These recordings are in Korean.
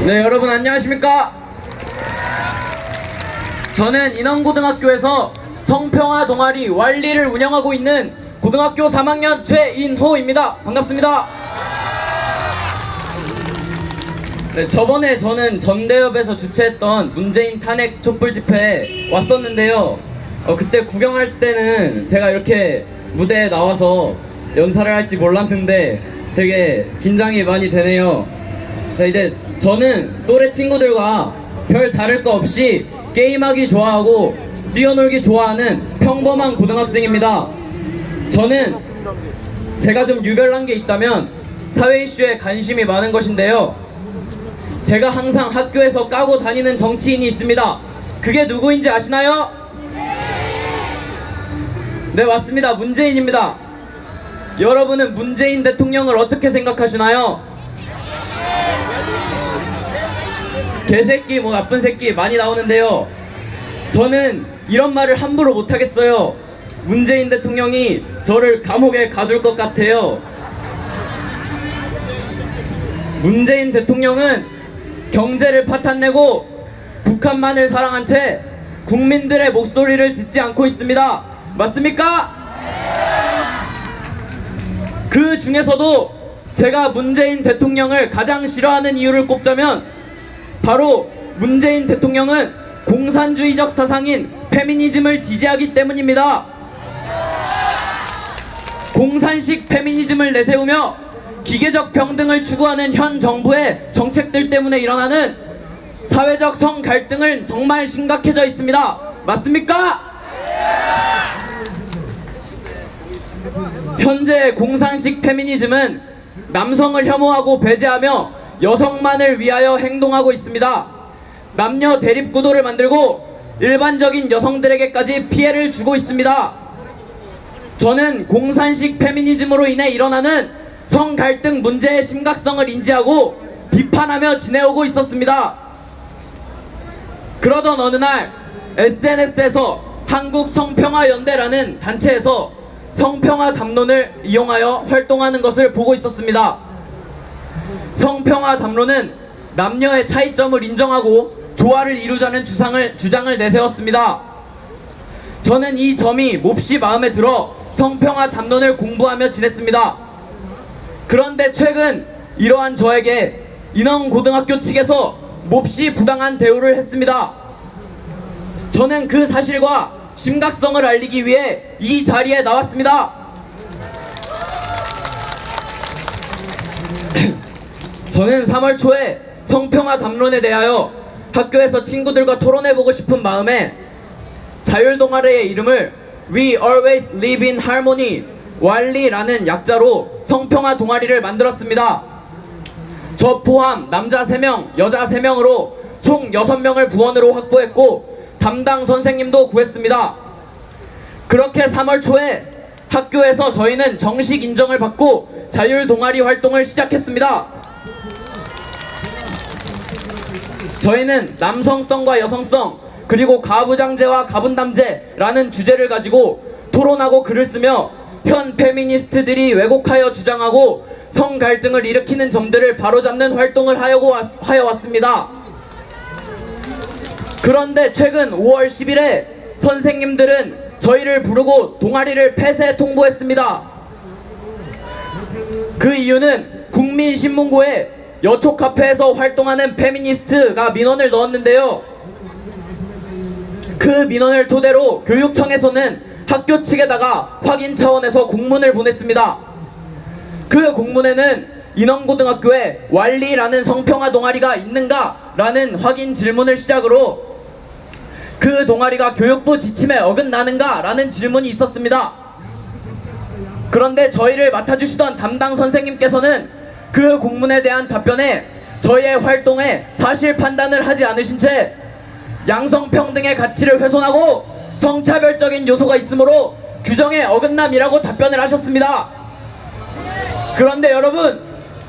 네, 여러분 안녕하십니까? 저는 인원고등학교에서 성평화 동아리 왈리를 운영하고 있는 고등학교 3학년 최인호입니다. 반갑습니다. 네, 저번에 저는 전대협에서 주최했던 문재인 탄핵 촛불 집회에 왔었는데요. 그때 구경할 때는 제가 이렇게 무대에 나와서 연사를 할지 몰랐는데 되게 긴장이 많이 되네요. 자, 이제 저는 또래 친구들과 별 다를 거 없이 게임하기 좋아하고 뛰어놀기 좋아하는 평범한 고등학생입니다. 저는 제가 좀 유별난 게 있다면 사회 이슈에 관심이 많은 것인데요. 제가 항상 학교에서 까고 다니는 정치인이 있습니다. 그게 누구인지 아시나요? 네, 맞습니다. 문재인입니다. 여러분은 문재인 대통령을 어떻게 생각하시나요? 개새끼, 뭐 나쁜 새끼 많이 나오는데요. 저는 이런 말을 함부로 못하겠어요. 문재인 대통령이 저를 감옥에 가둘 것 같아요. 문재인 대통령은 경제를 파탄내고 북한만을 사랑한 채 국민들의 목소리를 듣지 않고 있습니다. 맞습니까? 그 중에서도 제가 문재인 대통령을 가장 싫어하는 이유를 꼽자면 바로 문재인 대통령은 공산주의적 사상인 페미니즘을 지지하기 때문입니다. 공산식 페미니즘을 내세우며 기계적 평등을 추구하는 현 정부의 정책들 때문에 일어나는 사회적 성 갈등은 정말 심각해져 있습니다. 맞습니까? 현재 공산식 페미니즘은 남성을 혐오하고 배제하며 여성만을 위하여 행동하고 있습니다. 남녀 대립구도를 만들고 일반적인 여성들에게까지 피해를 주고 있습니다. 저는 공산식 페미니즘으로 인해 일어나는 성갈등 문제의 심각성을 인지하고 비판하며 지내오고 있었습니다. 그러던 어느 날 SNS에서 한국성평화연대라는 단체에서 성평화 담론을 이용하여 활동하는 것을 보고 있었습니다. 성평화 담론은 남녀의 차이점을 인정하고 조화를 이루자는 주장을 내세웠습니다. 저는 이 점이 몹시 마음에 들어 성평화 담론을 공부하며 지냈습니다. 그런데 최근 이러한 저에게 인원고등학교 측에서 몹시 부당한 대우를 했습니다. 저는 그 사실과 심각성을 알리기 위해 이 자리에 나왔습니다. 저는 3월 초에 성평화 담론에 대하여 학교에서 친구들과 토론해보고 싶은 마음에 자율동아리의 이름을 We Always Live in Harmony 왈리라는 약자로 성평화 동아리를 만들었습니다. 저 포함 남자 3명, 여자 3명으로 총 6명을 부원으로 확보했고 담당 선생님도 구했습니다. 그렇게 3월 초에 학교에서 저희는 정식 인정을 받고 자율동아리 활동을 시작했습니다. 저희는 남성성과 여성성 그리고 가부장제와 가분담제라는 주제를 가지고 토론하고 글을 쓰며 현 페미니스트들이 왜곡하여 주장하고 성갈등을 일으키는 점들을 바로잡는 활동을 하여 왔습니다. 그런데 최근 5월 10일에 선생님들은 저희를 부르고 동아리를 폐쇄 통보했습니다. 그 이유는 국민신문고에 여초 카페에서 활동하는 페미니스트가 민원을 넣었는데요. 그 민원을 토대로 교육청에서는 학교 측에다가 확인 차원에서 공문을 보냈습니다. 그 공문에는 인원고등학교에 왈리라는 성평화 동아리가 있는가? 라는 확인 질문을 시작으로 그 동아리가 교육부 지침에 어긋나는가? 라는 질문이 있었습니다. 그런데 저희를 맡아주시던 담당 선생님께서는 그 공문에 대한 답변에 저희의 활동에 사실 판단을 하지 않으신 채 양성평등의 가치를 훼손하고 성차별적인 요소가 있으므로 규정의 어긋남이라고 답변을 하셨습니다. 그런데 여러분,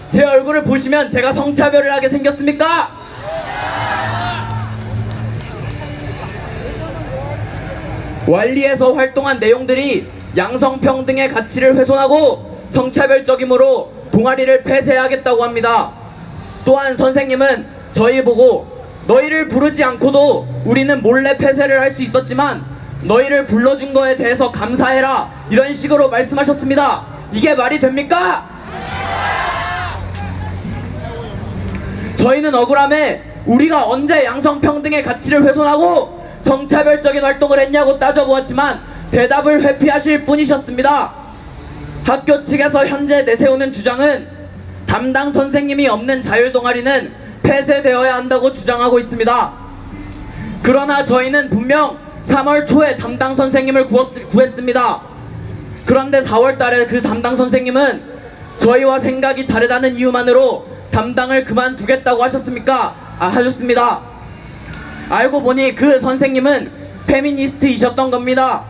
제 얼굴을 보시면 제가 성차별을 하게 생겼습니까? 왈리에서 활동한 내용들이 양성평등의 가치를 훼손하고 성차별적이므로 동아리를 폐쇄하겠다고 합니다. 또한 선생님은 저희 보고 너희를 부르지 않고도 우리는 몰래 폐쇄를 할 수 있었지만 너희를 불러준 거에 대해서 감사해라, 이런 식으로 말씀하셨습니다. 이게 말이 됩니까? 저희는 억울함에 우리가 언제 양성평등의 가치를 훼손하고 성차별적인 활동을 했냐고 따져보았지만 대답을 회피하실 뿐이셨습니다. 학교 측에서 현재 내세우는 주장은 담당 선생님이 없는 자율동아리는 폐쇄되어야 한다고 주장하고 있습니다. 그러나 저희는 분명 3월 초에 담당 선생님을 구했습니다. 그런데 4월 달에 그 담당 선생님은 저희와 생각이 다르다는 이유만으로 담당을 그만두겠다고 하셨습니다. 알고 보니 그 선생님은 페미니스트이셨던 겁니다.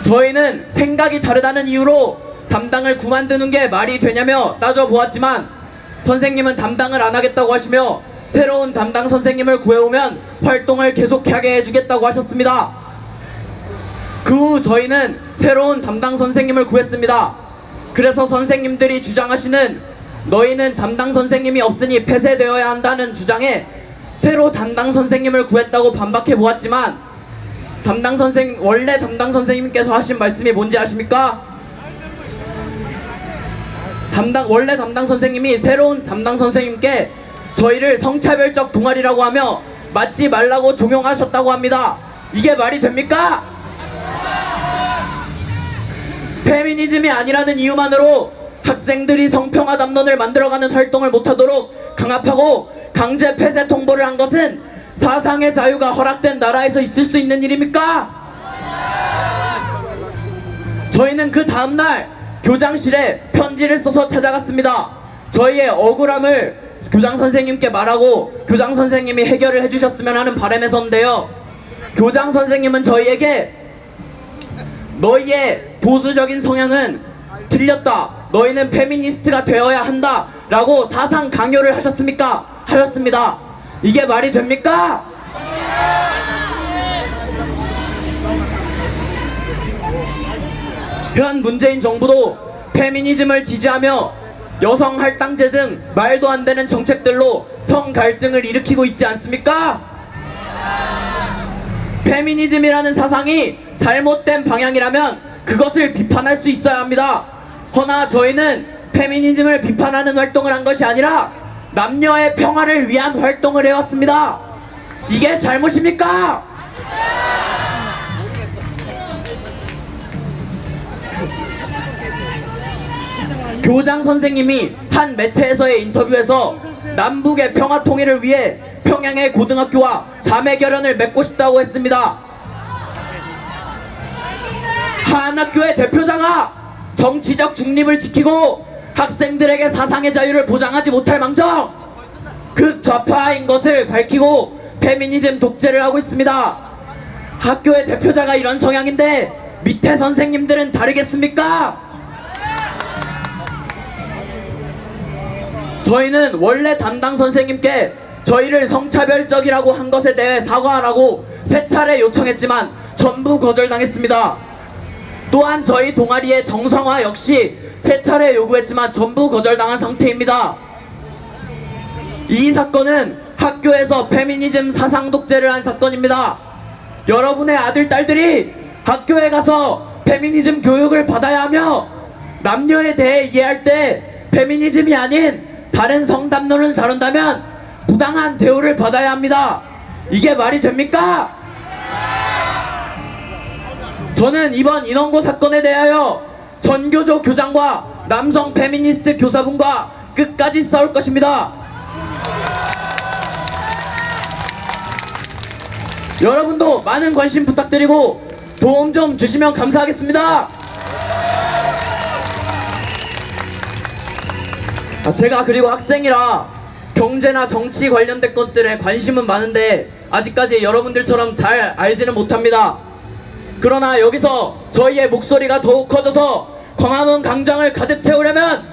저희는 생각이 다르다는 이유로 담당을 그만두는 게 말이 되냐며 따져보았지만 선생님은 담당을 안 하겠다고 하시며 새로운 담당 선생님을 구해오면 활동을 계속하게 해주겠다고 하셨습니다. 그 후 저희는 새로운 담당 선생님을 구했습니다. 그래서 선생님들이 주장하시는 너희는 담당 선생님이 없으니 폐쇄되어야 한다는 주장에 새로 담당 선생님을 구했다고 반박해 보았지만 원래 담당 선생님께서 하신 말씀이 뭔지 아십니까? 원래 담당 선생님이 새로운 담당 선생님께 저희를 성차별적 동아리라고 하며 맞지 말라고 종용하셨다고 합니다. 이게 말이 됩니까? 페미니즘이 아니라는 이유만으로 학생들이 성평화 담론을 만들어가는 활동을 못하도록 강압하고 강제 폐쇄 통보를 한 것은 사상의 자유가 허락된 나라에서 있을 수 있는 일입니까? 저희는 그 다음날 교장실에 편지를 써서 찾아갔습니다. 저희의 억울함을 교장 선생님께 말하고 교장 선생님이 해결을 해주셨으면 하는 바람에서인데요. 교장 선생님은 저희에게 너희의 보수적인 성향은 틀렸다, 너희는 페미니스트가 되어야 한다 라고 사상 강요를 하셨습니다. 이게 말이 됩니까? 현 문재인 정부도 페미니즘을 지지하며 여성 할당제 등 말도 안 되는 정책들로 성 갈등을 일으키고 있지 않습니까? 페미니즘이라는 사상이 잘못된 방향이라면 그것을 비판할 수 있어야 합니다. 허나 저희는 페미니즘을 비판하는 활동을 한 것이 아니라 남녀의 평화를 위한 활동을 해왔습니다. 이게 잘못입니까? 교장 선생님이 한 매체에서의 인터뷰에서 남북의 평화 통일을 위해 평양의 고등학교와 자매 결연을 맺고 싶다고 했습니다. 한 학교의 대표자가 정치적 중립을 지키고 학생들에게 사상의 자유를 보장하지 못할 망정 극좌파인 것을 밝히고 페미니즘 독재를 하고 있습니다. 학교의 대표자가 이런 성향인데 밑에 선생님들은 다르겠습니까? 저희는 원래 담당 선생님께 저희를 성차별적이라고 한 것에 대해 사과하라고 3차례 요청했지만 전부 거절당했습니다. 또한 저희 동아리의 정성화 역시 3차례 요구했지만 전부 거절당한 상태입니다. 이 사건은 학교에서 페미니즘 사상 독재를 한 사건입니다. 여러분의 아들, 딸들이 학교에 가서 페미니즘 교육을 받아야 하며 남녀에 대해 이해할 때 페미니즘이 아닌 다른 성담론을 다룬다면 부당한 대우를 받아야 합니다. 이게 말이 됩니까? 저는 이번 인원고 사건에 대하여 전교조 교장과 남성 페미니스트 교사분과 끝까지 싸울 것입니다. 여러분도 많은 관심 부탁드리고 도움 좀 주시면 감사하겠습니다. 제가 그리고 학생이라 경제나 정치 관련된 것들에 관심은 많은데 아직까지 여러분들처럼 잘 알지는 못합니다. 그러나 여기서 저희의 목소리가 더욱 커져서 광화문 광장을 가득 채우려면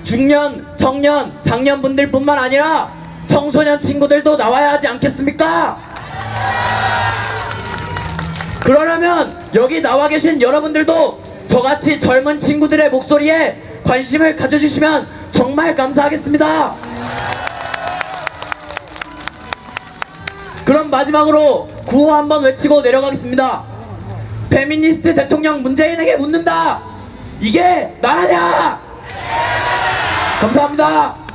중년, 청년, 장년분들 뿐만 아니라 청소년 친구들도 나와야 하지 않겠습니까? 그러려면 여기 나와 계신 여러분들도 저같이 젊은 친구들의 목소리에 관심을 가져주시면 정말 감사하겠습니다. 그럼 마지막으로 구호 한번 외치고 내려가겠습니다. 페미니스트 대통령 문재인에게 묻는다. 이게 나라냐? 감사합니다.